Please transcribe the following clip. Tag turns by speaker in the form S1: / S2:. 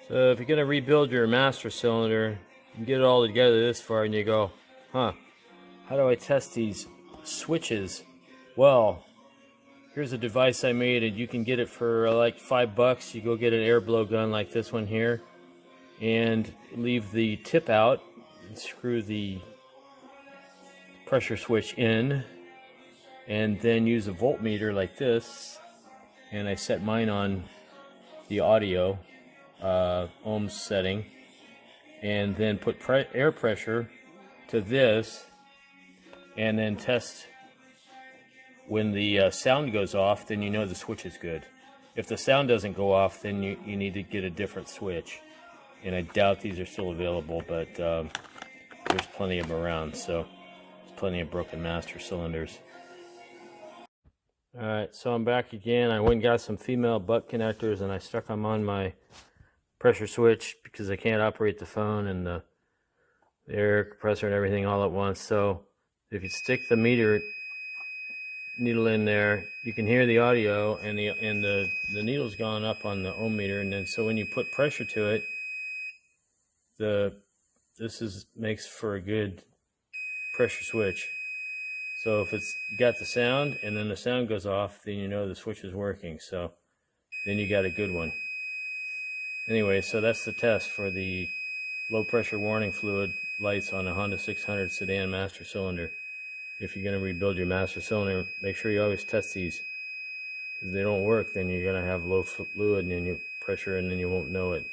S1: So if you're going to rebuild your master cylinder, you get it all together this far and you go, huh, how do I test these switches? Well, here's a device I made, and you can get it for like $5. You go get an air blow gun like this one here and leave the tip out and screw the pressure switch in, and then use a voltmeter like this, and I set mine on the audio ohms setting, and then put air pressure to this, and then test when the sound goes off. Then you know the switch is good. If the sound doesn't go off, then you need to get a different switch, and I doubt these are still available, but there's plenty of them around, so there's plenty of broken master cylinders. Alright, so I'm back again. I went and got some female butt connectors and I stuck them on my pressure switch because I can't operate the phone and the air compressor and everything all at once. So if you stick the needle in there, you can hear the audio, and the needle's gone up on the ohm meter, and then so when you put pressure to it, makes for a good pressure switch. So if you got the sound and then the sound goes off, then you know the switch is working. So then you got a good one. Anyway, so that's the test for the low pressure warning fluid lights on a Honda 600 sedan master cylinder. If you're going to rebuild your master cylinder, make sure you always test these. If they don't work, then you're going to have low fluid and pressure, and then you won't know it.